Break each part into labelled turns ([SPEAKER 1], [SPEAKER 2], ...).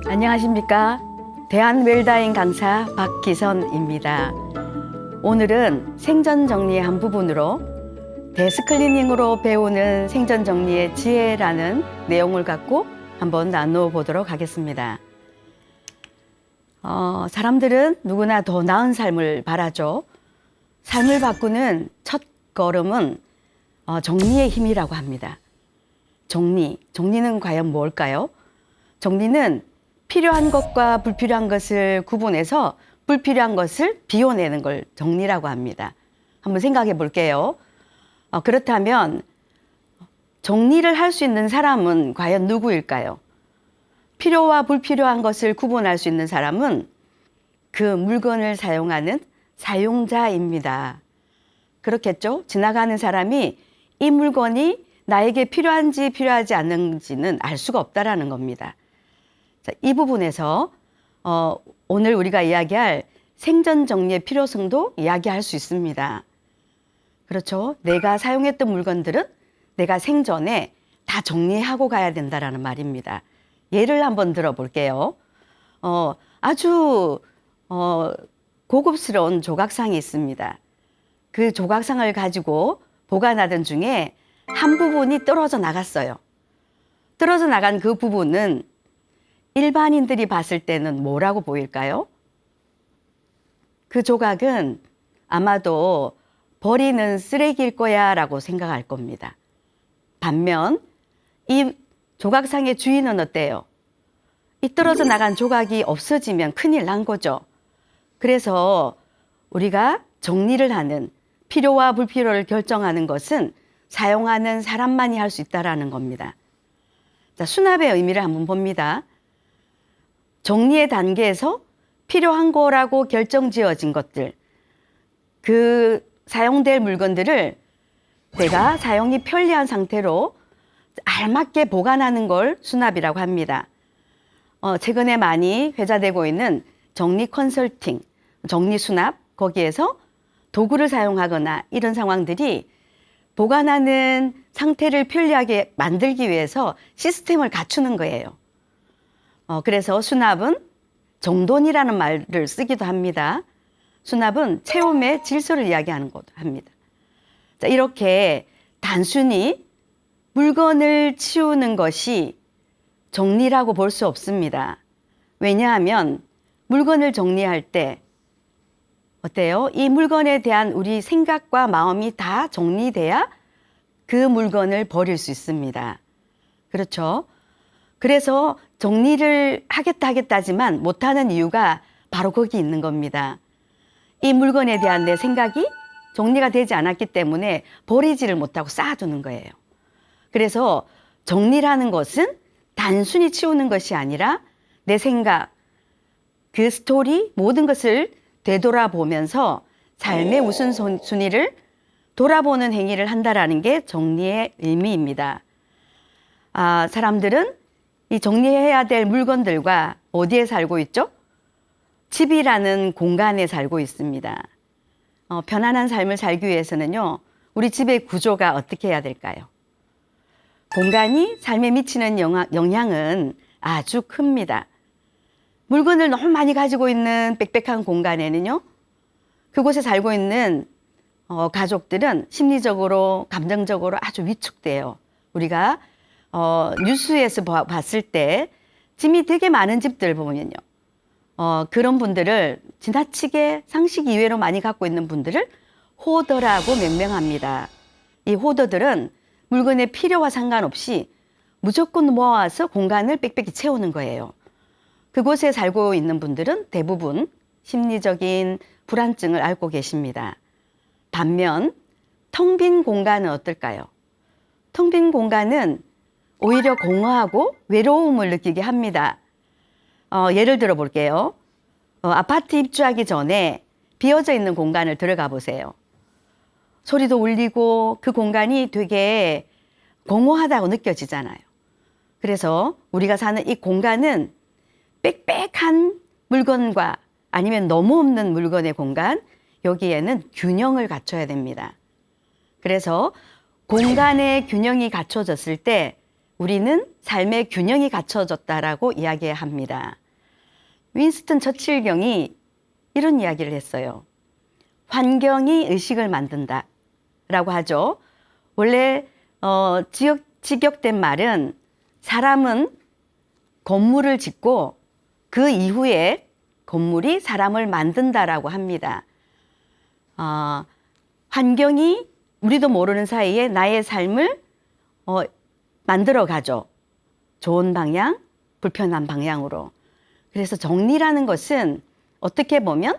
[SPEAKER 1] 안녕하십니까? 대한웰다잉 강사 박기선입니다. 오늘은 생전 정리의 한 부분으로 데스클리닝으로 배우는 생전 정리의 지혜라는 내용을 갖고 한번 나누어 보도록 하겠습니다. 사람들은 누구나 더 나은 삶을 바라죠. 삶을 바꾸는 첫 걸음은 정리의 힘이라고 합니다. 정리는 과연 뭘까요? 정리는 필요한 것과 불필요한 것을 구분해서 불필요한 것을 비워내는 걸 정리라고 합니다. 한번 생각해 볼게요. 그렇다면 정리를 할 수 있는 사람은 과연 누구일까요? 필요와 불필요한 것을 구분할 수 있는 사람은 그 물건을 사용하는 사용자입니다. 그렇겠죠? 지나가는 사람이 이 물건이 나에게 필요한지 필요하지 않는지는 알 수가 없다라는 겁니다. 자, 이 부분에서 오늘 우리가 이야기할 생전 정리의 필요성도 이야기할 수 있습니다. 그렇죠? 내가 사용했던 물건들은 내가 생전에 다 정리하고 가야 된다라는 말입니다. 예를 한번 들어볼게요. 아주 고급스러운 조각상이 있습니다. 그 조각상을 가지고 보관하던 중에 한 부분이 떨어져 나갔어요. 떨어져 나간 그 부분은 일반인들이 봤을 때는 뭐라고 보일까요? 그 조각은 아마도 버리는 쓰레기일 거야 라고 생각할 겁니다. 반면 이 조각상의 주인은 어때요? 이 떨어져 나간 조각이 없어지면 큰일 난 거죠. 그래서 우리가 정리를 하는, 필요와 불필요를 결정하는 것은 사용하는 사람만이 할 수 있다는 겁니다. 자, 수납의 의미를 한번 봅니다. 정리의 단계에서 필요한 거라고 결정지어진 것들, 그 사용될 물건들을 내가 사용이 편리한 상태로 알맞게 보관하는 걸 수납이라고 합니다. 최근에 많이 회자되고 있는 정리 컨설팅, 정리 수납, 거기에서 도구를 사용하거나 이런 상황들이 보관하는 상태를 편리하게 만들기 위해서 시스템을 갖추는 거예요. 그래서 수납은 정돈이라는 말을 쓰기도 합니다. 수납은 체험의 질서를 이야기하는 것도 합니다. 자, 이렇게 단순히 물건을 치우는 것이 정리라고 볼 수 없습니다. 왜냐하면 물건을 정리할 때 어때요? 이 물건에 대한 우리 생각과 마음이 다 정리돼야 그 물건을 버릴 수 있습니다. 그렇죠? 그래서 정리를 하겠다지만 못하는 이유가 바로 거기 있는 겁니다. 이 물건에 대한 내 생각이 정리가 되지 않았기 때문에 버리지를 못하고 쌓아두는 거예요. 그래서 정리라는 것은 단순히 치우는 것이 아니라 내 생각, 그 스토리, 모든 것을 되돌아보면서 삶의 우선순위를 돌아보는 행위를 한다라는 게 정리의 의미입니다. 사람들은 이 정리해야 될 물건들과 어디에 살고 있죠? 집이라는 공간에 살고 있습니다. 편안한 삶을 살기 위해서는요, 우리 집의 구조가 어떻게 해야 될까요? 공간이 삶에 미치는 영향은 아주 큽니다. 물건을 너무 많이 가지고 있는 빽빽한 공간에는요, 그곳에 살고 있는 가족들은 심리적으로, 감정적으로 아주 위축돼요. 우리가 뉴스에서 봤을 때 짐이 되게 많은 집들 보면요, 그런 분들을 지나치게 상식 이외로 많이 갖고 있는 분들을 호더라고 명명합니다. 이 호더들은 물건의 필요와 상관없이 무조건 모아서 공간을 빽빽히 채우는 거예요. 그곳에 살고 있는 분들은 대부분 심리적인 불안증을 앓고 계십니다. 반면 텅 빈 공간은 어떨까요? 텅 빈 공간은 오히려 공허하고 외로움을 느끼게 합니다. 예를 들어 볼게요. 아파트 입주하기 전에 비어져 있는 공간을 들어가 보세요. 소리도 울리고 그 공간이 되게 공허하다고 느껴지잖아요. 그래서 우리가 사는 이 공간은 빽빽한 물건과 아니면 너무 없는 물건의 공간, 여기에는 균형을 갖춰야 됩니다. 그래서 공간의 균형이 갖춰졌을 때 우리는 삶의 균형이 갖춰졌다라고 이야기합니다. 윈스턴 처칠 경이 이런 이야기를 했어요. 환경이 의식을 만든다라고 하죠. 원래 직역된 말은 사람은 건물을 짓고 그 이후에 건물이 사람을 만든다라고 합니다. 환경이 우리도 모르는 사이에 나의 삶을 만들어 가죠. 좋은 방향, 불편한 방향으로. 그래서 정리라는 것은 어떻게 보면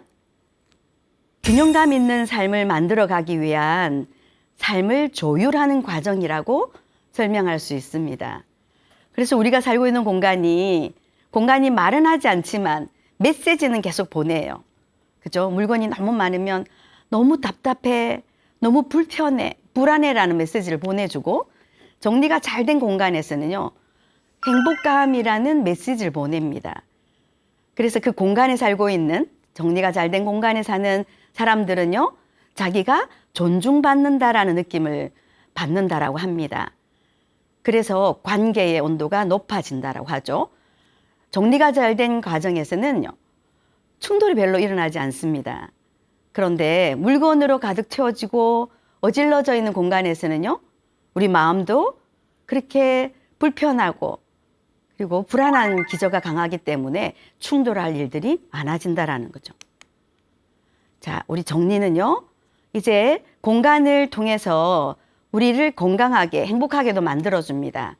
[SPEAKER 1] 균형감 있는 삶을 만들어 가기 위한 삶을 조율하는 과정이라고 설명할 수 있습니다. 그래서 우리가 살고 있는 공간이 말은 하지 않지만 메시지는 계속 보내요. 그죠? 물건이 너무 많으면 너무 답답해, 너무 불편해, 불안해라는 메시지를 보내주고, 정리가 잘 된 공간에서는요, 행복감이라는 메시지를 보냅니다. 그래서 그 공간에 살고 있는, 정리가 잘 된 공간에 사는 사람들은요, 자기가 존중받는다라는 느낌을 받는다라고 합니다. 그래서 관계의 온도가 높아진다라고 하죠. 정리가 잘 된 과정에서는요, 충돌이 별로 일어나지 않습니다. 그런데 물건으로 가득 채워지고 어질러져 있는 공간에서는요, 우리 마음도 그렇게 불편하고 그리고 불안한 기저가 강하기 때문에 충돌할 일들이 많아진다라는 거죠. 자, 우리 정리는요, 이제 공간을 통해서 우리를 건강하게, 행복하게도 만들어줍니다.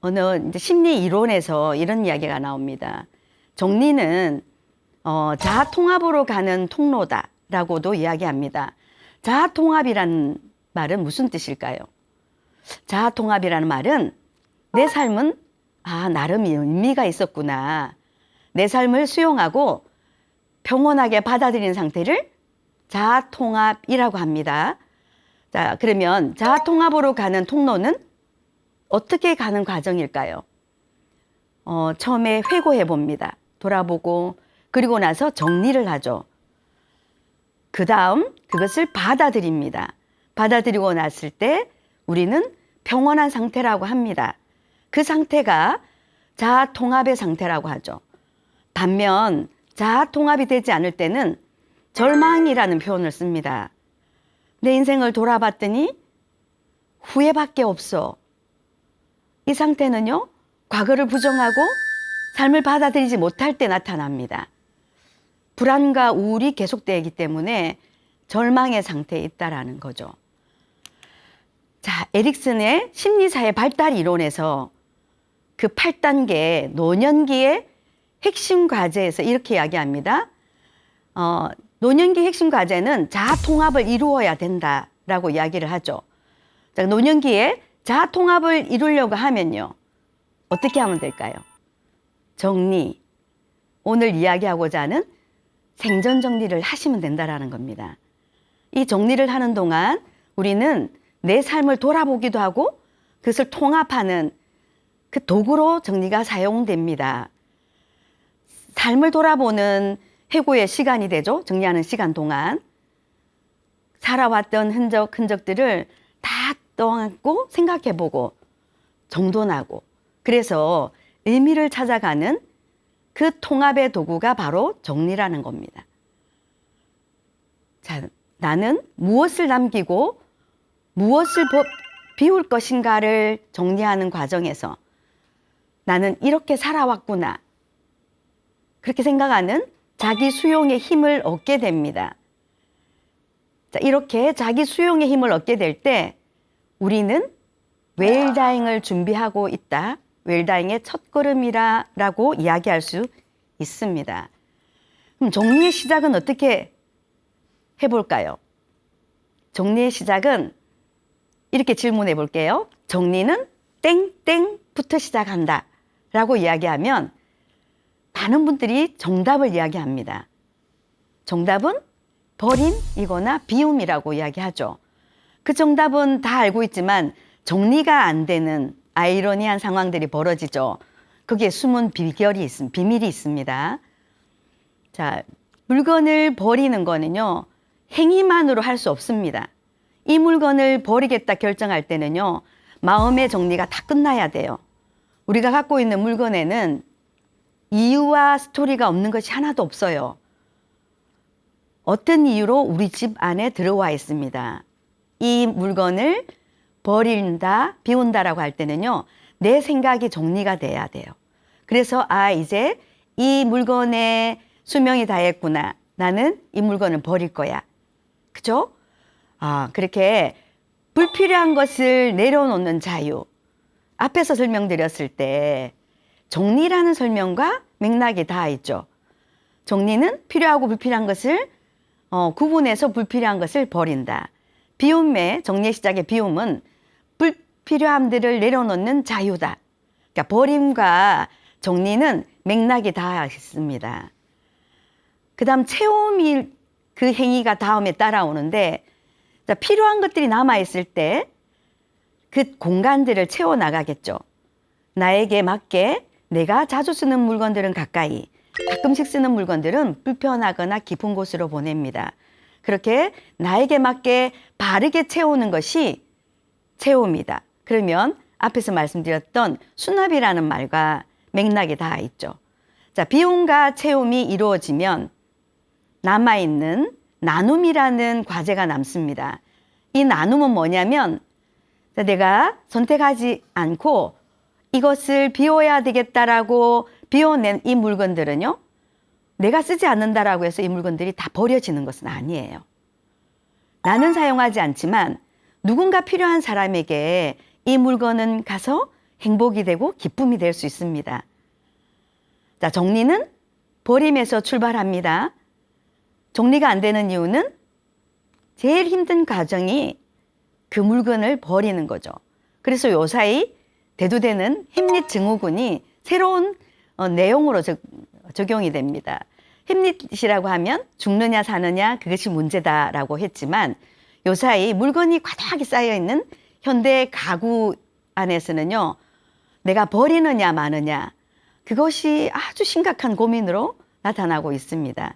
[SPEAKER 1] 어느 이제 심리 이론에서 이런 이야기가 나옵니다. 정리는 자아 통합으로 가는 통로다라고도 이야기합니다. 자아 통합이라는 말은 무슨 뜻일까요? 자아 통합이라는 말은 내 삶은 나름 의미가 있었구나. 내 삶을 수용하고 평온하게 받아들이는 상태를 자아 통합이라고 합니다. 자, 그러면 자아 통합으로 가는 통로는 어떻게 가는 과정일까요? 처음에 회고해 봅니다. 돌아보고, 그리고 나서 정리를 하죠. 그 다음 그것을 받아들입니다. 받아들이고 났을 때 우리는 평온한 상태라고 합니다. 그 상태가 자아 통합의 상태라고 하죠. 반면 자아 통합이 되지 않을 때는 절망이라는 표현을 씁니다. 내 인생을 돌아봤더니 후회밖에 없어. 이 상태는요, 과거를 부정하고 삶을 받아들이지 못할 때 나타납니다. 불안과 우울이 계속되기 때문에 절망의 상태에 있다라는 거죠. 자, 에릭슨의 심리사회 발달 이론에서 그 8단계 노년기의 핵심 과제에서 이렇게 이야기합니다. 노년기 핵심 과제는 자아 통합을 이루어야 된다라고 이야기를 하죠. 자, 노년기에 자아 통합을 이루려고 하면요, 어떻게 하면 될까요? 정리, 오늘 이야기하고자 하는 생전 정리를 하시면 된다라는 겁니다. 이 정리를 하는 동안 우리는 내 삶을 돌아보기도 하고 그것을 통합하는 그 도구로 정리가 사용됩니다. 삶을 돌아보는 회고의 시간이 되죠. 정리하는 시간 동안 살아왔던 흔적들을 다 떠안고 생각해보고 정돈하고, 그래서 의미를 찾아가는 그 통합의 도구가 바로 정리라는 겁니다. 자, 나는 무엇을 남기고 무엇을 비울 것인가를 정리하는 과정에서 나는 이렇게 살아왔구나, 그렇게 생각하는 자기 수용의 힘을 얻게 됩니다. 자, 이렇게 자기 수용의 힘을 얻게 될 때 우리는 웰다잉을 준비하고 있다, 웰다잉의 첫걸음이라고 이야기할 수 있습니다. 그럼 정리의 시작은 어떻게 해볼까요? 정리의 시작은 이렇게 질문해 볼게요. 정리는 땡땡부터 시작한다 라고 이야기하면 많은 분들이 정답을 이야기합니다. 정답은 버림이거나 비움이라고 이야기하죠. 그 정답은 다 알고 있지만 정리가 안 되는 아이러니한 상황들이 벌어지죠. 거기에 숨은 비밀이 있습니다. 자, 물건을 버리는 거는요, 행위만으로 할 수 없습니다. 이 물건을 버리겠다 결정할 때는요, 마음의 정리가 다 끝나야 돼요. 우리가 갖고 있는 물건에는 이유와 스토리가 없는 것이 하나도 없어요. 어떤 이유로 우리 집 안에 들어와 있습니다. 이 물건을 버린다, 비운다라고 할 때는요, 내 생각이 정리가 돼야 돼요. 그래서 이제 이 물건의 수명이 다했구나. 나는 이 물건을 버릴 거야. 그죠? 그렇게 불필요한 것을 내려놓는 자유. 앞에서 설명드렸을 때 정리라는 설명과 맥락이 다 있죠. 정리는 필요하고 불필요한 것을 구분해서 불필요한 것을 버린다. 비움의 정리의 시작의 비움은 불필요함들을 내려놓는 자유다. 그러니까 버림과 정리는 맥락이 다 있습니다. 그 다음 체험이 그 행위가 다음에 따라오는데, 자, 필요한 것들이 남아있을 때 그 공간들을 채워나가겠죠. 나에게 맞게 내가 자주 쓰는 물건들은 가까이, 가끔씩 쓰는 물건들은 불편하거나 깊은 곳으로 보냅니다. 그렇게 나에게 맞게 바르게 채우는 것이 채움이다. 그러면 앞에서 말씀드렸던 수납이라는 말과 맥락이 다 있죠. 자, 비움과 채움이 이루어지면 남아있는 나눔이라는 과제가 남습니다. 이 나눔은 뭐냐면, 내가 선택하지 않고 이것을 비워야 되겠다라고 비워낸 이 물건들은요, 내가 쓰지 않는다라고 해서 이 물건들이 다 버려지는 것은 아니에요. 나는 사용하지 않지만 누군가 필요한 사람에게 이 물건은 가서 행복이 되고 기쁨이 될 수 있습니다. 자, 정리는 버림에서 출발합니다. 정리가 안 되는 이유는 제일 힘든 과정이 그 물건을 버리는 거죠. 그래서 요사이 대두되는 햄릿 증후군이 새로운 내용으로 적용이 됩니다. 햄릿이라고 하면 죽느냐 사느냐 그것이 문제다라고 했지만, 요사이 물건이 과다하게 쌓여있는 현대 가구 안에서는요, 내가 버리느냐 마느냐 그것이 아주 심각한 고민으로 나타나고 있습니다.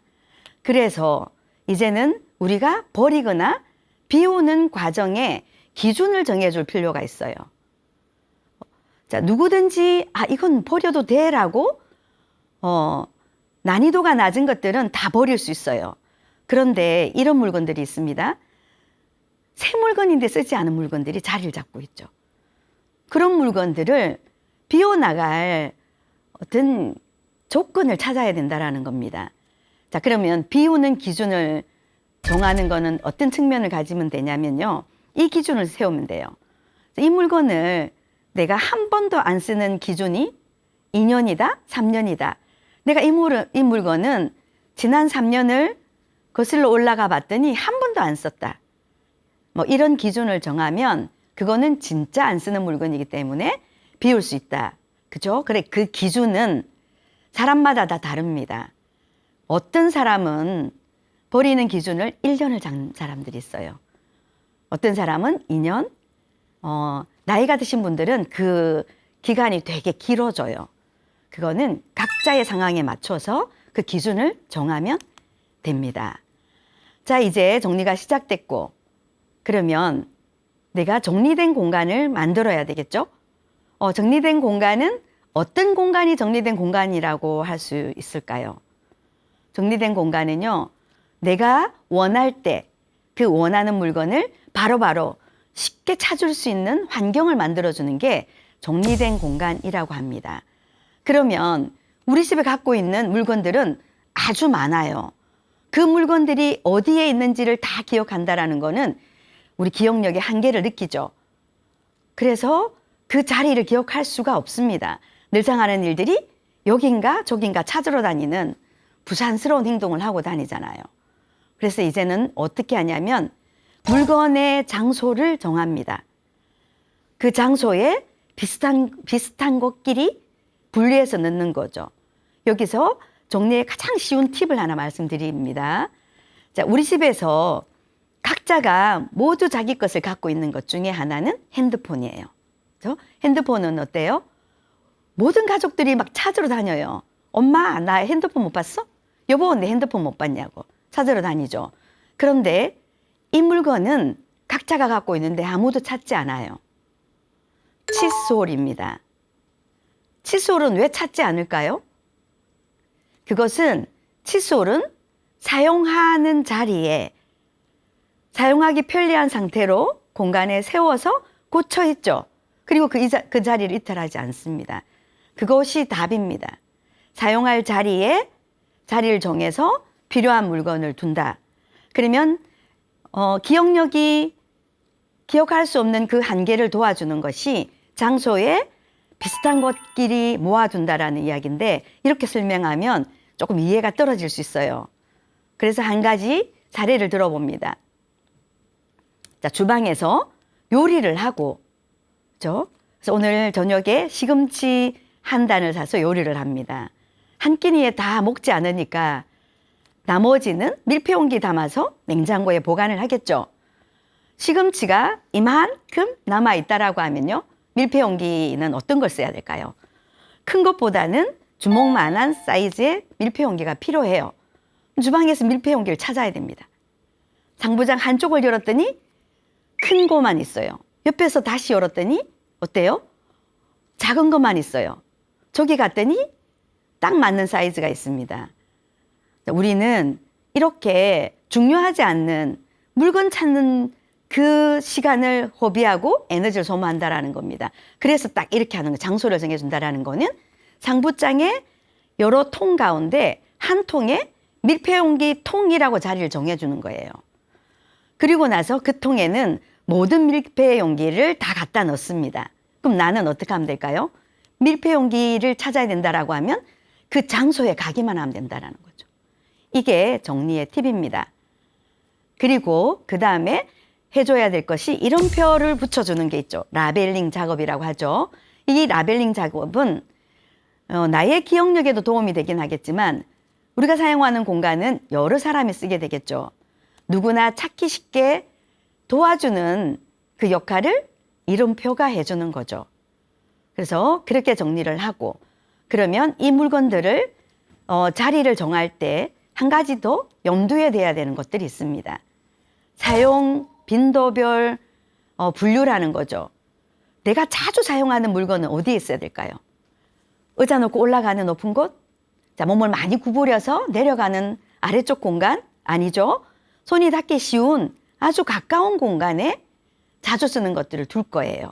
[SPEAKER 1] 그래서 이제는 우리가 버리거나 비우는 과정에 기준을 정해줄 필요가 있어요. 자, 누구든지 이건 버려도 돼라고 난이도가 낮은 것들은 다 버릴 수 있어요. 그런데 이런 물건들이 있습니다. 새 물건인데 쓰지 않은 물건들이 자리를 잡고 있죠. 그런 물건들을 비워나갈 어떤 조건을 찾아야 된다라는 겁니다. 자, 그러면 비우는 기준을 정하는 거는 어떤 측면을 가지면 되냐면요, 이 기준을 세우면 돼요. 이 물건을 내가 한 번도 안 쓰는 기준이 2년이다, 3년이다. 내가 이 물건은 지난 3년을 거슬러 올라가 봤더니 한 번도 안 썼다. 이런 기준을 정하면 그거는 진짜 안 쓰는 물건이기 때문에 비울 수 있다. 그죠? 그래, 그 기준은 사람마다 다 다릅니다. 어떤 사람은 버리는 기준을 1년을 잡는 사람들이 있어요. 어떤 사람은 2년, 나이가 드신 분들은 그 기간이 되게 길어져요. 그거는 각자의 상황에 맞춰서 그 기준을 정하면 됩니다. 자, 이제 정리가 시작됐고, 그러면 내가 정리된 공간을 만들어야 되겠죠? 정리된 공간은 어떤 공간이 정리된 공간이라고 할 수 있을까요? 정리된 공간은요, 내가 원할 때 그 원하는 물건을 바로바로 쉽게 찾을 수 있는 환경을 만들어주는 게 정리된 공간이라고 합니다. 그러면 우리 집에 갖고 있는 물건들은 아주 많아요. 그 물건들이 어디에 있는지를 다 기억한다라는 거는 우리 기억력의 한계를 느끼죠. 그래서 그 자리를 기억할 수가 없습니다. 늘상 하는 일들이 여긴가 저긴가 찾으러 다니는 부산스러운 행동을 하고 다니잖아요. 그래서 이제는 어떻게 하냐면 물건의 장소를 정합니다. 그 장소에 비슷한 것끼리 분리해서 넣는 거죠. 여기서 정리의 가장 쉬운 팁을 하나 말씀드립니다. 자, 우리 집에서 각자가 모두 자기 것을 갖고 있는 것 중에 하나는 핸드폰이에요. 그렇죠? 핸드폰은 어때요? 모든 가족들이 막 찾으러 다녀요. 엄마, 나 핸드폰 못 봤어? 여보, 내 핸드폰 못 봤냐고 찾으러 다니죠. 그런데 이 물건은 각자가 갖고 있는데 아무도 찾지 않아요. 칫솔입니다. 칫솔은 왜 찾지 않을까요? 그것은 칫솔은 사용하는 자리에 사용하기 편리한 상태로 공간에 세워서 꽂혀 있죠. 그리고 그 자리를 이탈하지 않습니다. 그것이 답입니다. 사용할 자리에 자리를 정해서 필요한 물건을 둔다. 그러면 기억력이 기억할 수 없는 그 한계를 도와주는 것이 장소에 비슷한 것끼리 모아둔다라는 이야기인데 이렇게 설명하면 조금 이해가 떨어질 수 있어요. 그래서 한 가지 사례를 들어봅니다. 자, 주방에서 요리를 하고, 그렇죠? 그래서 오늘 저녁에 시금치 한 단을 사서 요리를 합니다. 한 끼니에 다 먹지 않으니까 나머지는 밀폐용기 담아서 냉장고에 보관을 하겠죠. 시금치가 이만큼 남아있다라고 하면요. 밀폐용기는 어떤 걸 써야 될까요? 큰 것보다는 주먹만한 사이즈의 밀폐용기가 필요해요. 주방에서 밀폐용기를 찾아야 됩니다. 상부장 한쪽을 열었더니 큰 거만 있어요. 옆에서 다시 열었더니 어때요? 작은 것만 있어요. 저기 갔더니 딱 맞는 사이즈가 있습니다. 우리는 이렇게 중요하지 않는 물건 찾는 그 시간을 허비하고 에너지를 소모한다라는 겁니다. 그래서 딱 이렇게 하는 거, 장소를 정해준다라는 거는 상부장의 여러 통 가운데 한 통에 밀폐용기 통이라고 자리를 정해주는 거예요. 그리고 나서 그 통에는 모든 밀폐용기를 다 갖다 넣습니다. 그럼 나는 어떻게 하면 될까요? 밀폐용기를 찾아야 된다라고 하면 그 장소에 가기만 하면 된다라는 거죠. 이게 정리의 팁입니다. 그리고 그 다음에 해줘야 될 것이 이름표를 붙여주는 게 있죠. 라벨링 작업이라고 하죠. 이 라벨링 작업은 나의 기억력에도 도움이 되긴 하겠지만 우리가 사용하는 공간은 여러 사람이 쓰게 되겠죠. 누구나 찾기 쉽게 도와주는 그 역할을 이름표가 해주는 거죠. 그래서 그렇게 정리를 하고 그러면 이 물건들을 자리를 정할 때 한 가지 더 염두에 둬야 되는 것들이 있습니다. 사용 빈도별 분류라는 거죠. 내가 자주 사용하는 물건은 어디에 있어야 될까요? 의자 놓고 올라가는 높은 곳? 자, 몸을 많이 구부려서 내려가는 아래쪽 공간? 아니죠. 손이 닿기 쉬운 아주 가까운 공간에 자주 쓰는 것들을 둘 거예요.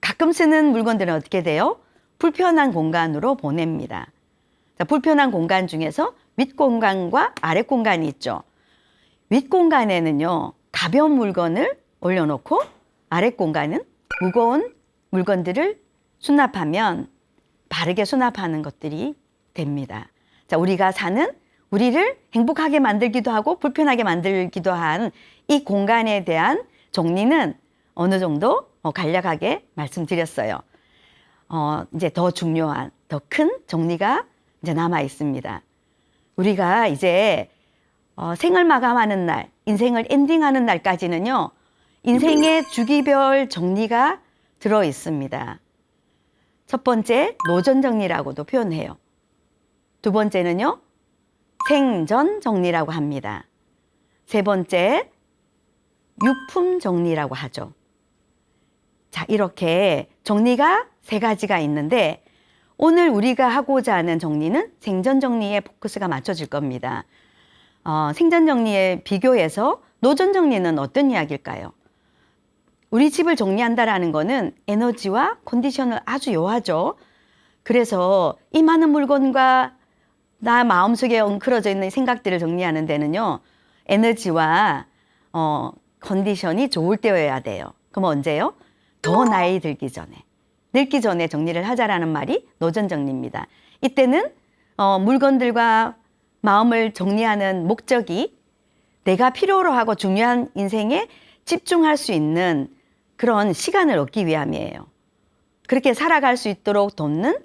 [SPEAKER 1] 가끔 쓰는 물건들은 어떻게 돼요? 불편한 공간으로 보냅니다. 자, 불편한 공간 중에서 윗 공간과 아래 공간이 있죠. 윗 공간에는요, 가벼운 물건을 올려놓고 아래 공간은 무거운 물건들을 수납하면 바르게 수납하는 것들이 됩니다. 자, 우리가 사는 우리를 행복하게 만들기도 하고 불편하게 만들기도 한 이 공간에 대한 정리는 어느 정도 간략하게 말씀드렸어요. 이제 더 중요한, 더 큰 정리가 이제 남아 있습니다. 우리가 이제 생을 마감하는 날, 인생을 엔딩하는 날까지는요, 인생의 주기별 정리가 들어 있습니다. 첫 번째, 노전 정리라고도 표현해요. 두 번째는요, 생전 정리라고 합니다. 세 번째, 유품 정리라고 하죠. 자, 이렇게 정리가 세 가지가 있는데 오늘 우리가 하고자 하는 정리는 생전 정리에 포커스가 맞춰질 겁니다. 생전 정리에 비교해서 노전 정리는 어떤 이야기일까요? 우리 집을 정리한다라는 거는 에너지와 컨디션을 아주 요하죠. 그래서 이 많은 물건과 나 마음속에 엉클어져 있는 생각들을 정리하는 데는요, 에너지와 컨디션이 좋을 때여야 돼요. 그럼 언제요? 더 나이 들기 전에, 늙기 전에 정리를 하자라는 말이 노전 정리입니다. 이때는 물건들과 마음을 정리하는 목적이 내가 필요로 하고 중요한 인생에 집중할 수 있는 그런 시간을 얻기 위함이에요. 그렇게 살아갈 수 있도록 돕는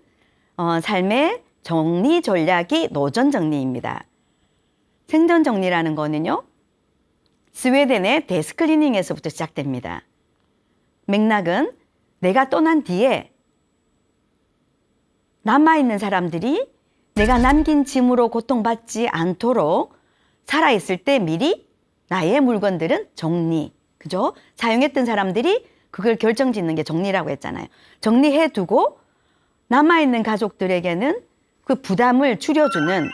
[SPEAKER 1] 삶의 정리 전략이 노전 정리입니다. 생전 정리라는 거는요, 스웨덴의 데스클리닝에서부터 시작됩니다. 맥락은 내가 떠난 뒤에 남아있는 사람들이 내가 남긴 짐으로 고통받지 않도록 살아있을 때 미리 나의 물건들은 정리, 그죠? 사용했던 사람들이 그걸 결정짓는 게 정리라고 했잖아요. 정리해두고 남아있는 가족들에게는 그 부담을 줄여주는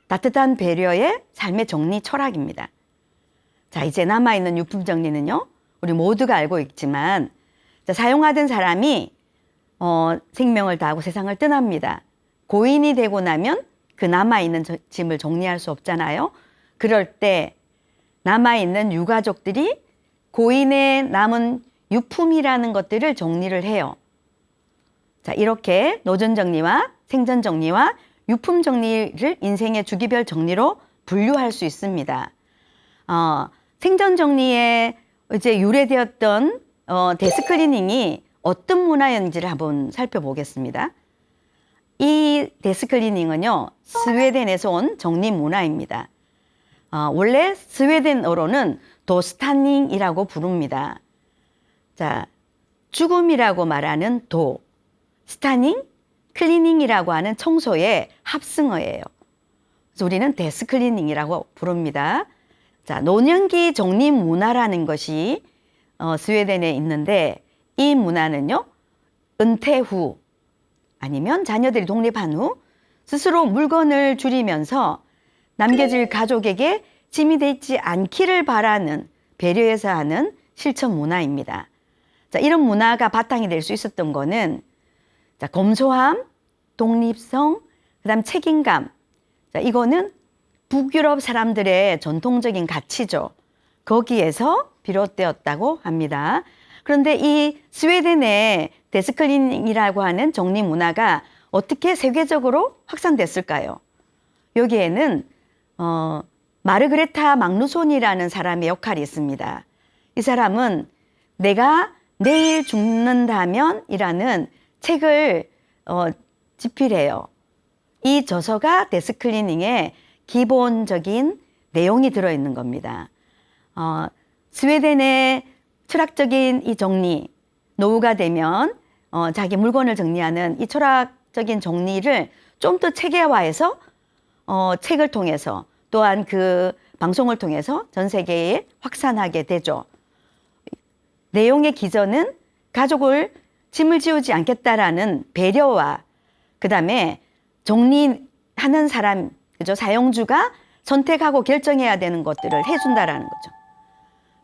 [SPEAKER 1] 따뜻한 배려의 삶의 정리 철학입니다. 자, 이제 남아있는 유품 정리는요, 우리 모두가 알고 있지만, 자, 사용하던 사람이 생명을 다하고 세상을 떠납니다. 고인이 되고 나면 그 남아있는 짐을 정리할 수 없잖아요. 그럴 때 남아있는 유가족들이 고인의 남은 유품이라는 것들을 정리를 해요. 자, 이렇게 노전 정리와 생전 정리와 유품 정리를 인생의 주기별 정리로 분류할 수 있습니다. 생전 정리에 이제 유래되었던 데스클리닝이 어떤 문화였는지를 한번 살펴보겠습니다. 이 데스클리닝은요, 스웨덴에서 온 정리 문화입니다. 원래 스웨덴어로는 도스타닝이라고 부릅니다. 자, 죽음이라고 말하는 도, 스타닝, 클리닝이라고 하는 청소의 합승어예요. 그래서 우리는 데스클리닝이라고 부릅니다. 자, 노년기 정리 문화라는 것이 스웨덴에 있는데, 이 문화는요, 은퇴 후 아니면 자녀들이 독립한 후 스스로 물건을 줄이면서 남겨질 가족에게 짐이 되지 않기를 바라는 배려해서 하는 실천 문화입니다. 자, 이런 문화가 바탕이 될 수 있었던 거는, 자, 검소함, 독립성, 그다음 책임감. 자, 이거는 북유럽 사람들의 전통적인 가치죠. 거기에서 비롯되었다고 합니다. 그런데 이 스웨덴의 데스클리닝이라고 하는 정리 문화가 어떻게 세계적으로 확산됐을까요? 여기에는 마르그레타 막누손이라는 사람의 역할이 있습니다. 이 사람은 내가 내일 죽는다면 이라는 책을 집필해요. 이 저서가 데스클리닝의 기본적인 내용이 들어있는 겁니다. 스웨덴의 철학적인 이 정리, 노후가 되면 자기 물건을 정리하는 이 철학적인 정리를 좀 더 체계화해서 책을 통해서 또한 그 방송을 통해서 전 세계에 확산하게 되죠. 내용의 기저는 가족을 짐을 지우지 않겠다라는 배려와 그다음에 정리하는 사람, 그죠? 사용주가 선택하고 결정해야 되는 것들을 해준다라는 거죠.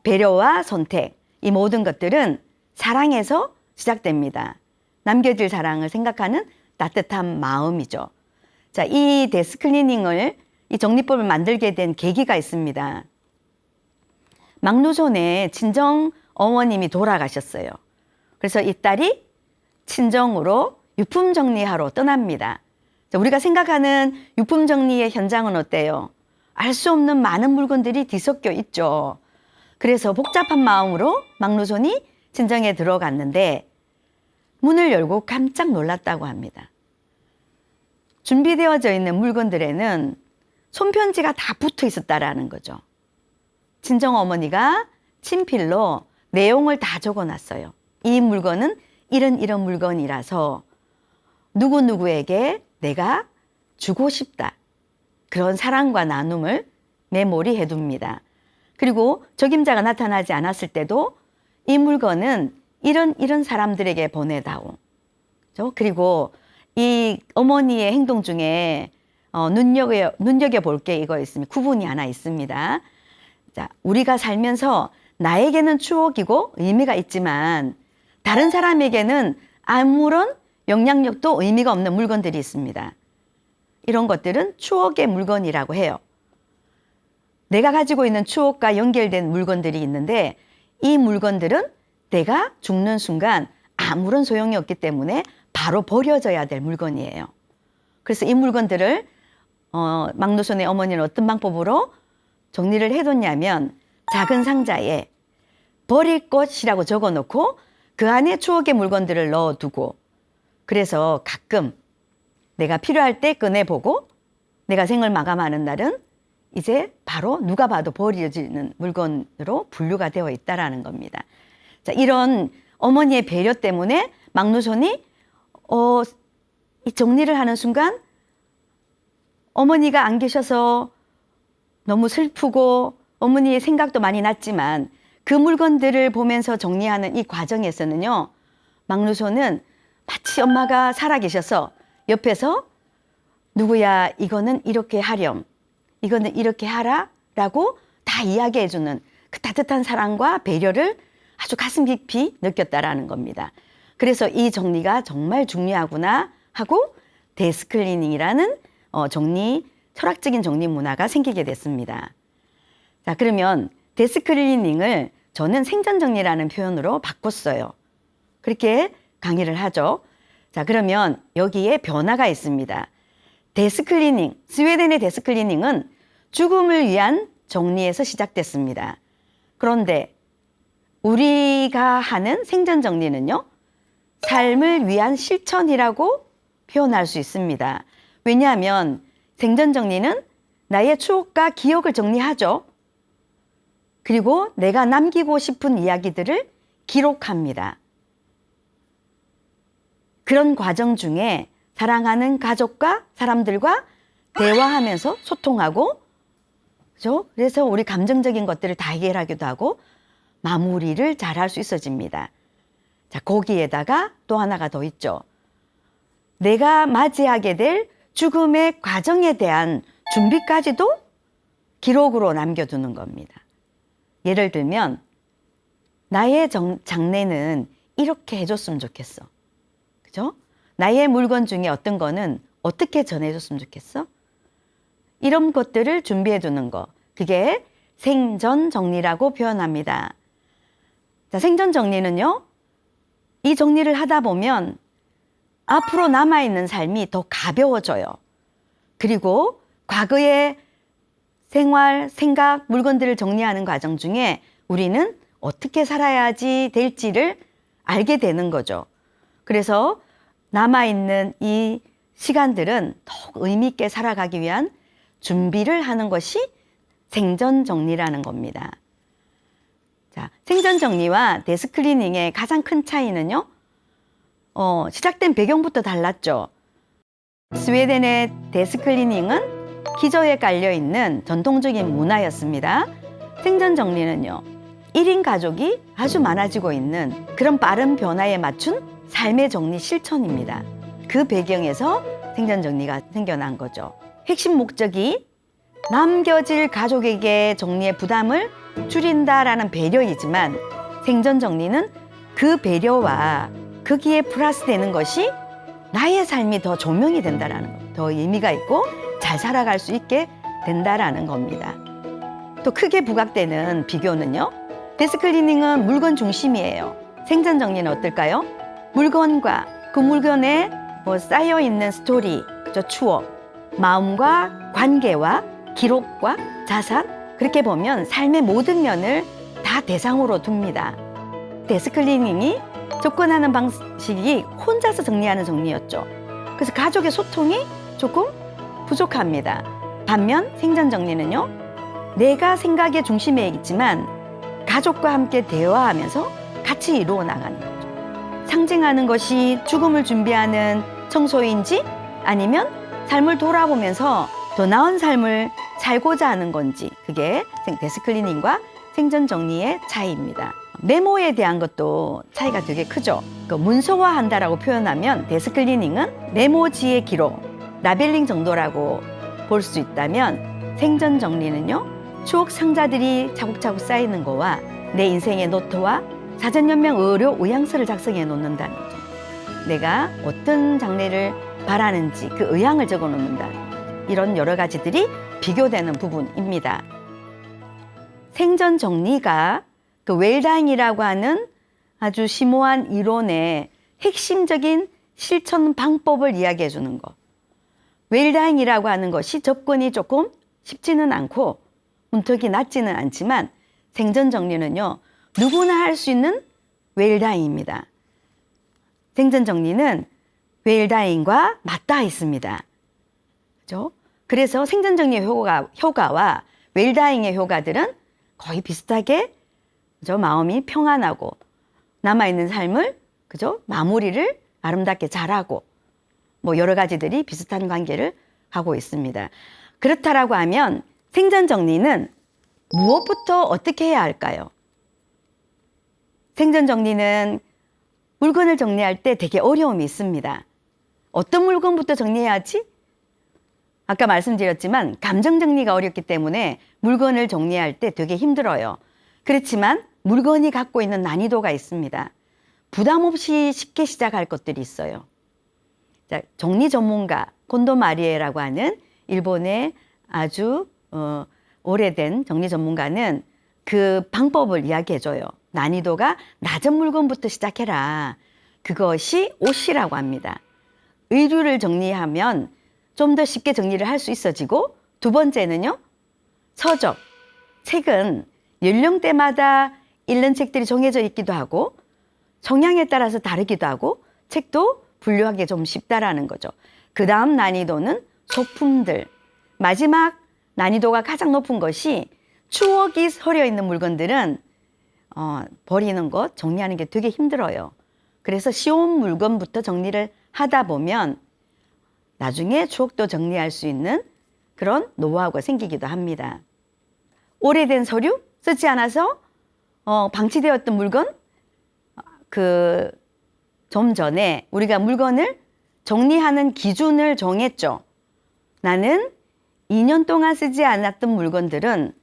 [SPEAKER 1] 배려와 선택, 이 모든 것들은 사랑에서 시작됩니다. 남겨질 사랑을 생각하는 따뜻한 마음이죠. 자, 이 데스클리닝을, 이 정리법을 만들게 된 계기가 있습니다. 막누손의 친정 어머님이 돌아가셨어요. 그래서 이 딸이 친정으로 유품 정리하러 떠납니다. 자, 우리가 생각하는 유품 정리의 현장은 어때요? 알 수 없는 많은 물건들이 뒤섞여 있죠. 그래서 복잡한 마음으로 막누손이 친정에 들어갔는데 문을 열고 깜짝 놀랐다고 합니다. 준비되어져 있는 물건들에는 손편지가 다 붙어 있었다라는 거죠. 친정 어머니가 친필로 내용을 다 적어놨어요. 이 물건은 이런 물건이라서 누구누구에게 내가 주고 싶다. 그런 사랑과 나눔을 메모리해 둡니다. 그리고 적임자가 나타나지 않았을 때도 이 물건은 이런 사람들에게 보내다오. 그리고 이 어머니의 행동 중에 눈여겨볼 게 이거 있습니다. 구분이 하나 있습니다. 자, 우리가 살면서 나에게는 추억이고 의미가 있지만 다른 사람에게는 아무런 영향력도 의미가 없는 물건들이 있습니다. 이런 것들은 추억의 물건이라고 해요. 내가 가지고 있는 추억과 연결된 물건들이 있는데 이 물건들은 내가 죽는 순간 아무런 소용이 없기 때문에 바로 버려져야 될 물건이에요. 그래서 이 물건들을 막누손의 어머니는 어떤 방법으로 정리를 해뒀냐면 작은 상자에 버릴 것이라고 적어놓고 그 안에 추억의 물건들을 넣어두고 그래서 가끔 내가 필요할 때 꺼내보고 내가 생을 마감하는 날은 이제 바로 누가 봐도 버려지는 물건으로 분류가 되어 있다라는 겁니다. 자, 이런 어머니의 배려 때문에 막누손이 이 정리를 하는 순간 어머니가 안 계셔서 너무 슬프고 어머니의 생각도 많이 났지만 그 물건들을 보면서 정리하는 이 과정에서는요, 막누손은 마치 엄마가 살아계셔서 옆에서 누구야, 이거는 이렇게 하렴, 이거는 이렇게 하라 라고 다 이야기해주는 그 따뜻한 사랑과 배려를 아주 가슴 깊이 느꼈다라는 겁니다. 그래서 이 정리가 정말 중요하구나 하고 데스클리닝이라는 철학적인 정리 문화가 생기게 됐습니다. 자, 그러면 데스클리닝을 저는 생전정리라는 표현으로 바꿨어요. 그렇게 강의를 하죠. 자, 그러면 여기에 변화가 있습니다. 데스클리닝, 스웨덴의 데스클리닝은 죽음을 위한 정리에서 시작됐습니다. 그런데 우리가 하는 생전정리는요, 삶을 위한 실천이라고 표현할 수 있습니다. 왜냐하면 생전정리는 나의 추억과 기억을 정리하죠. 그리고 내가 남기고 싶은 이야기들을 기록합니다. 그런 과정 중에 사랑하는 가족과 사람들과 대화하면서 소통하고, 그죠? 그래서 우리 감정적인 것들을 다 해결하기도 하고 마무리를 잘할 수 있어집니다. 자, 거기에다가 또 하나가 더 있죠. 내가 맞이하게 될 죽음의 과정에 대한 준비까지도 기록으로 남겨두는 겁니다. 예를 들면 나의 장례는 이렇게 해줬으면 좋겠어. 그죠? 나의 물건 중에 어떤 거는 어떻게 전해줬으면 좋겠어? 이런 것들을 준비해 두는 거. 그게 생전 정리라고 표현합니다. 자, 생전 정리는요, 이 정리를 하다 보면 앞으로 남아있는 삶이 더 가벼워져요. 그리고 과거의 생활, 생각, 물건들을 정리하는 과정 중에 우리는 어떻게 살아야지 될지를 알게 되는 거죠. 그래서 남아있는 이 시간들은 더욱 의미 있게 살아가기 위한 준비를 하는 것이 생전 정리라는 겁니다. 자, 생전 정리와 데스클리닝의 가장 큰 차이는요, 시작된 배경부터 달랐죠. 스웨덴의 데스클리닝은 기저에 깔려있는 전통적인 문화였습니다. 생전 정리는요, 1인 가족이 아주 많아지고 있는 그런 빠른 변화에 맞춘 삶의 정리 실천입니다. 그 배경에서 생전 정리가 생겨난 거죠. 핵심 목적이 남겨질 가족에게 정리의 부담을 줄인다라는 배려이지만 생전 정리는 그 배려와 거기에 플러스되는 것이 나의 삶이 더 조명이 된다라는 것, 더 의미가 있고 잘 살아갈 수 있게 된다라는 겁니다. 또 크게 부각되는 비교는요, 데스클리닝은 물건 중심이에요. 생전 정리는 어떨까요? 물건과 그 물건에 쌓여있는 스토리, 추억, 마음과 관계와 기록과 자산, 그렇게 보면 삶의 모든 면을 다 대상으로 둡니다. 데스클리닝이 접근하는 방식이 혼자서 정리하는 정리였죠. 그래서 가족의 소통이 조금 부족합니다. 반면 생전 정리는요, 내가 생각의 중심에 있지만 가족과 함께 대화하면서 같이 이루어 나가는 거죠. 상징하는 것이 죽음을 준비하는 청소인지 아니면 삶을 돌아보면서 더 나은 삶을 살고자 하는 건지, 그게 데스클리닝과 생전 정리의 차이입니다. 메모에 대한 것도 차이가 되게 크죠. 문서화한다라고 표현하면 데스클리닝은 메모지의 기록, 라벨링 정도라고 볼 수 있다면 생전 정리는요, 추억 상자들이 차곡차곡 쌓이는 거와 내 인생의 노트와 사전연명 의료 의향서를 작성해 놓는다는 거죠. 내가 어떤 장래를 바라는지 그 의향을 적어 놓는다는 거죠. 이런 여러 가지들이 비교되는 부분입니다. 생전 정리가 그 웰다잉이라고 하는 아주 심오한 이론의 핵심적인 실천 방법을 이야기해 주는 것. 웰다잉이라고 하는 것이 접근이 조금 쉽지는 않고 문턱이 낮지는 않지만 생전 정리는요, 누구나 할 수 있는 웰다잉입니다. 생전 정리는 웰다잉과 맞닿아 있습니다. 그죠? 그래서 생존정리의 효과와 웰다잉의 효과들은 거의 비슷하게, 그죠? 마음이 평안하고 남아있는 삶을, 그죠? 마무리를 아름답게 잘하고 뭐 여러 가지들이 비슷한 관계를 하고 있습니다. 그렇다라고 하면 생존정리는 무엇부터 어떻게 해야 할까요? 생존정리는 물건을 정리할 때 되게 어려움이 있습니다. 어떤 물건부터 정리해야 하지? 아까 말씀드렸지만 감정 정리가 어렵기 때문에 물건을 정리할 때 되게 힘들어요. 그렇지만 물건이 갖고 있는 난이도가 있습니다. 부담 없이 쉽게 시작할 것들이 있어요. 자, 정리 전문가 콘도 마리에라고 하는 일본의 아주 오래된 정리 전문가는 그 방법을 이야기해줘요. 난이도가 낮은 물건부터 시작해라. 그것이 옷이라고 합니다. 의류를 정리하면 좀 더 쉽게 정리를 할 수 있어지고, 두 번째는요, 서적, 책은 연령대마다 읽는 책들이 정해져 있기도 하고 성향에 따라서 다르기도 하고 책도 분류하기 좀 쉽다라는 거죠. 그 다음 난이도는 소품들. 마지막 난이도가 가장 높은 것이 추억이 서려 있는 물건들은 버리는 것, 정리하는 게 되게 힘들어요. 그래서 쉬운 물건부터 정리를 하다 보면 나중에 추억도 정리할 수 있는 그런 노하우가 생기기도 합니다. 오래된 서류, 쓰지 않아서 방치되었던 물건, 좀 전에 우리가 물건을 정리하는 기준을 정했죠. 나는 2년 동안 쓰지 않았던 물건들은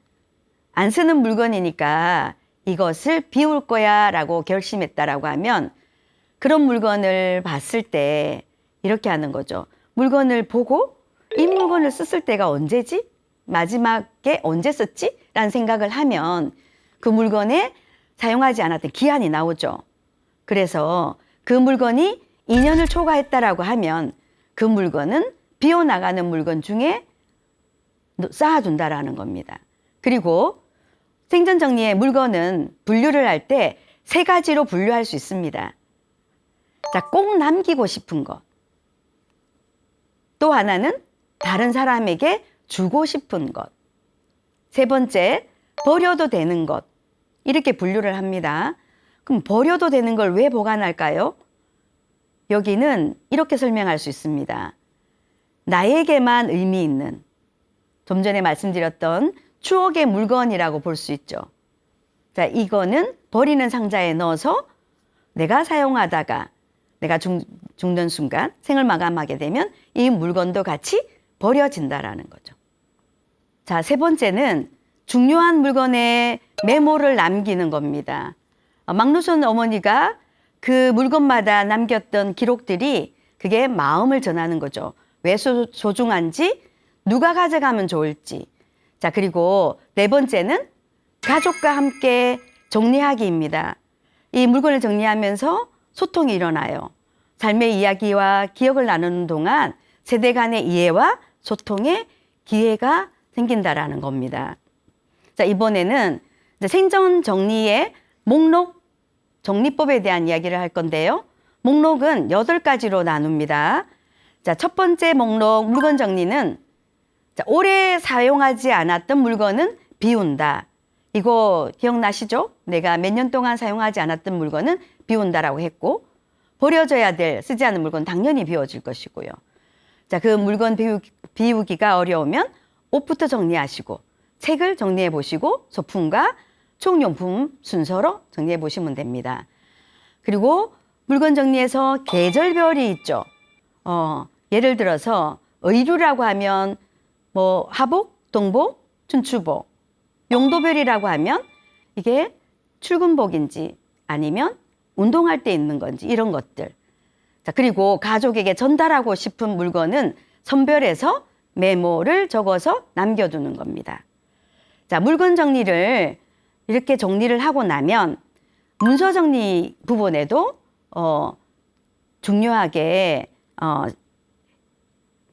[SPEAKER 1] 안 쓰는 물건이니까 이것을 비울 거야 라고 결심했다라고 하면, 그런 물건을 봤을 때 이렇게 하는 거죠. 물건을 보고 이 물건을 썼을 때가 언제지? 마지막에 언제 썼지? 라는 생각을 하면 그 물건에 사용하지 않았던 기한이 나오죠. 그래서 그 물건이 2년을 초과했다라고 하면 그 물건은 비워나가는 물건 중에 쌓아둔다라는 겁니다. 그리고 생존정리의 물건은 분류를 할 때 3가지로 분류할 수 있습니다. 자, 꼭 남기고 싶은 것. 또 하나는 다른 사람에게 주고 싶은 것. 3번째, 버려도 되는 것. 이렇게 분류를 합니다. 그럼 버려도 되는 걸 왜 보관할까요? 여기는 이렇게 설명할 수 있습니다. 나에게만 의미 있는, 좀 전에 말씀드렸던 추억의 물건이라고 볼 수 있죠. 자, 이거는 버리는 상자에 넣어서 내가 사용하다가 내가 죽는 순간, 생을 마감하게 되면 이 물건도 같이 버려진다라는 거죠. 자, 3번째는 중요한 물건에 메모를 남기는 겁니다. 막루손 어머니가 그 물건마다 남겼던 기록들이 그게 마음을 전하는 거죠. 왜 소중한지, 누가 가져가면 좋을지. 자, 그리고 4번째는 가족과 함께 정리하기입니다. 이 물건을 정리하면서 소통이 일어나요. 삶의 이야기와 기억을 나누는 동안 세대 간의 이해와 소통의 기회가 생긴다라는 겁니다. 자, 이번에는 생존 정리의 목록 정리법에 대한 이야기를 할 건데요. 목록은 8가지로 나눕니다. 자, 첫 번째 목록 물건 정리는, 자, 오래 사용하지 않았던 물건은 비운다. 이거 기억나시죠? 내가 몇 년 동안 사용하지 않았던 물건은 비운다라고 했고, 버려져야 될 쓰지 않은 물건 당연히 비워질 것이고요. 자, 그 물건 비우기가 어려우면 옷부터 정리하시고, 책을 정리해 보시고, 소품과 총용품 순서로 정리해 보시면 됩니다. 그리고 물건 정리에서 계절별이 있죠. 예를 들어서 의류라고 하면 뭐 하복, 동복, 춘추복. 용도별이라고 하면 이게 출근복인지 아니면 운동할 때 입는 건지 이런 것들. 자, 그리고 가족에게 전달하고 싶은 물건은 선별해서 메모를 적어서 남겨두는 겁니다. 자, 물건 정리를 이렇게 정리를 하고 나면 문서 정리 부분에도 중요하게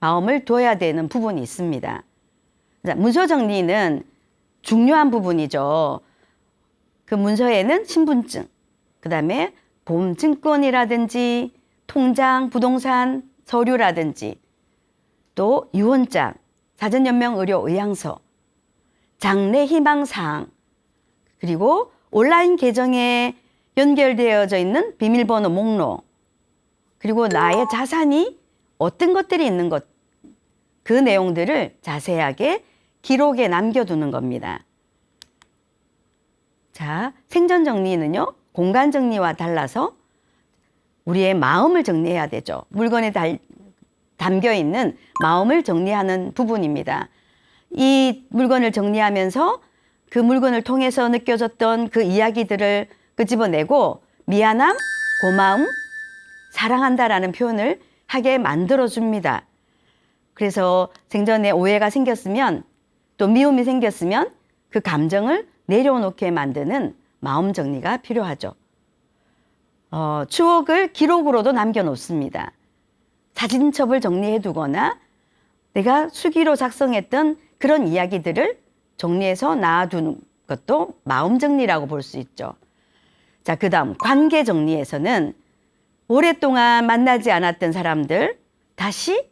[SPEAKER 1] 마음을 둬야 되는 부분이 있습니다. 자, 문서 정리는 중요한 부분이죠. 그 문서에는 신분증, 그 다음에 보험증권이라든지 통장, 부동산, 서류라든지 또 유언장, 사전연명 의료 의향서, 장래 희망사항, 그리고 온라인 계정에 연결되어져 있는 비밀번호 목록, 그리고 나의 자산이 어떤 것들이 있는 것, 그 내용들을 자세하게 기록에 남겨두는 겁니다. 자, 생전 정리는요, 공간 정리와 달라서 우리의 마음을 정리해야 되죠. 물건에 담겨 있는 마음을 정리하는 부분입니다. 이 물건을 정리하면서 그 물건을 통해서 느껴졌던 그 이야기들을 끄집어내고 미안함, 고마움, 사랑한다라는 표현을 하게 만들어줍니다. 그래서 생전에 오해가 생겼으면 또 미움이 생겼으면 그 감정을 내려놓게 만드는 마음 정리가 필요하죠. 추억을 기록으로도 남겨놓습니다. 사진첩을 정리해두거나 내가 수기로 작성했던 그런 이야기들을 정리해서 놔두는 것도 마음 정리라고 볼 수 있죠. 자, 그 다음 관계 정리에서는 오랫동안 만나지 않았던 사람들 다시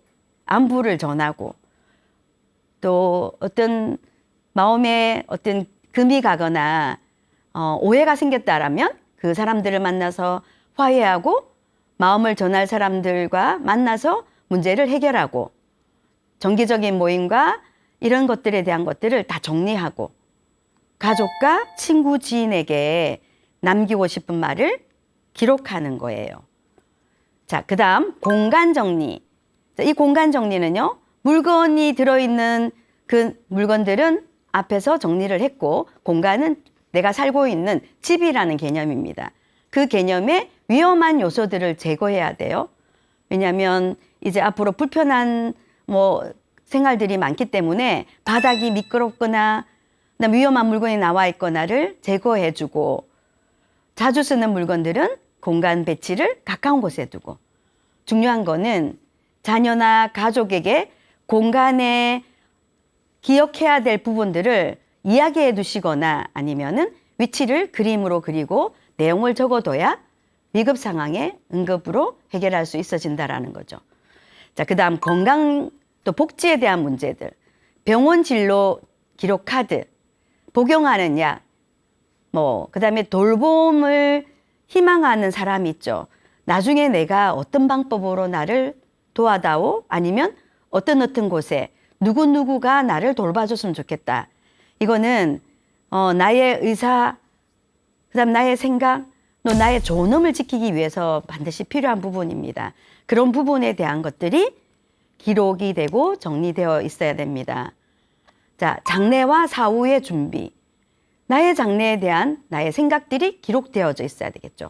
[SPEAKER 1] 안부를 전하고 또 어떤 마음에 어떤 금이 가거나 오해가 생겼다라면 그 사람들을 만나서 화해하고 마음을 전할 사람들과 만나서 문제를 해결하고 정기적인 모임과 이런 것들에 대한 것들을 다 정리하고 가족과 친구, 지인에게 남기고 싶은 말을 기록하는 거예요. 자, 그 다음 공간 정리. 이 공간 정리는요, 물건이 들어있는 그 물건들은 앞에서 정리를 했고 공간은 내가 살고 있는 집이라는 개념입니다. 그 개념의 위험한 요소들을 제거해야 돼요. 왜냐하면 이제 앞으로 불편한 생활들이 많기 때문에 바닥이 미끄럽거나 위험한 물건이 나와 있거나를 제거해주고 자주 쓰는 물건들은 공간 배치를 가까운 곳에 두고 중요한 거는 자녀나 가족에게 공간에 기억해야 될 부분들을 이야기해 두시거나 아니면은 위치를 그림으로 그리고 내용을 적어둬야 위급 상황에 응급으로 해결할 수 있어진다라는 거죠. 자, 그 다음 건강 또 복지에 대한 문제들, 병원 진료 기록 카드, 복용하는 약, 그 다음에 돌봄을 희망하는 사람이 있죠. 나중에 내가 어떤 방법으로 나를 도와다오 아니면 어떤 곳에 누구가 나를 돌봐줬으면 좋겠다. 이거는 나의 의사, 그다음 나의 생각, 또 나의 존엄을 지키기 위해서 반드시 필요한 부분입니다. 그런 부분에 대한 것들이 기록이 되고 정리되어 있어야 됩니다. 자, 장래와 사후의 준비. 나의 장래에 대한 나의 생각들이 기록되어져 있어야 되겠죠.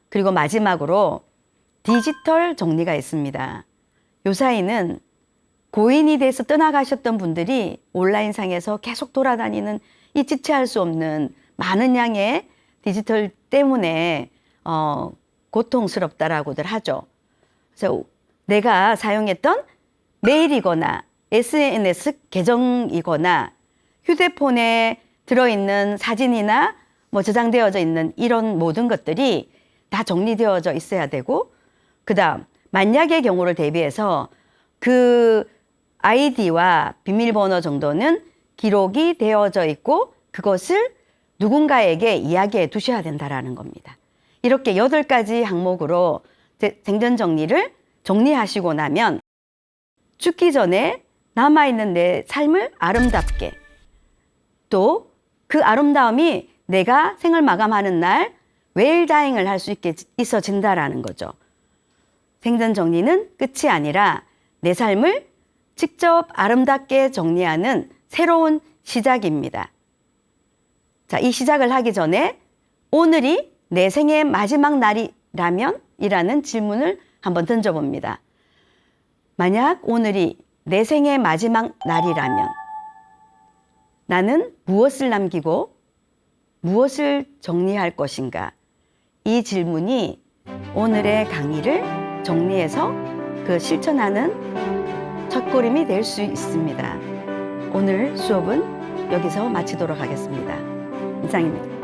[SPEAKER 1] 그리고 마지막으로 디지털 정리가 있습니다. 요사이는 고인이 돼서 떠나가셨던 분들이 온라인상에서 계속 돌아다니는 이 지체할 수 없는 많은 양의 디지털 때문에 고통스럽다라고들 하죠. 그래서 내가 사용했던 메일이거나 SNS 계정이거나 휴대폰에 들어있는 사진이나 저장되어져 있는 이런 모든 것들이 다 정리되어져 있어야 되고 그 다음 만약의 경우를 대비해서 그 아이디와 비밀번호 정도는 기록이 되어져 있고 그것을 누군가에게 이야기해 두셔야 된다라는 겁니다. 이렇게 8가지 항목으로 생전 정리를 정리하시고 나면 죽기 전에 남아있는 내 삶을 아름답게 또 그 아름다움이 내가 생을 마감하는 날 웰다잉을 할 수 있게 있어진다라는 거죠. 생전 정리는 끝이 아니라 내 삶을 직접 아름답게 정리하는 새로운 시작입니다. 자, 이 시작을 하기 전에 오늘이 내 생의 마지막 날이라면? 이라는 질문을 한번 던져봅니다. 만약 오늘이 내 생의 마지막 날이라면 나는 무엇을 남기고 무엇을 정리할 것인가? 이 질문이 오늘의 강의를 정리해서 그 실천하는 첫걸음이 될 수 있습니다. 오늘 수업은 여기서 마치도록 하겠습니다. 이상입니다.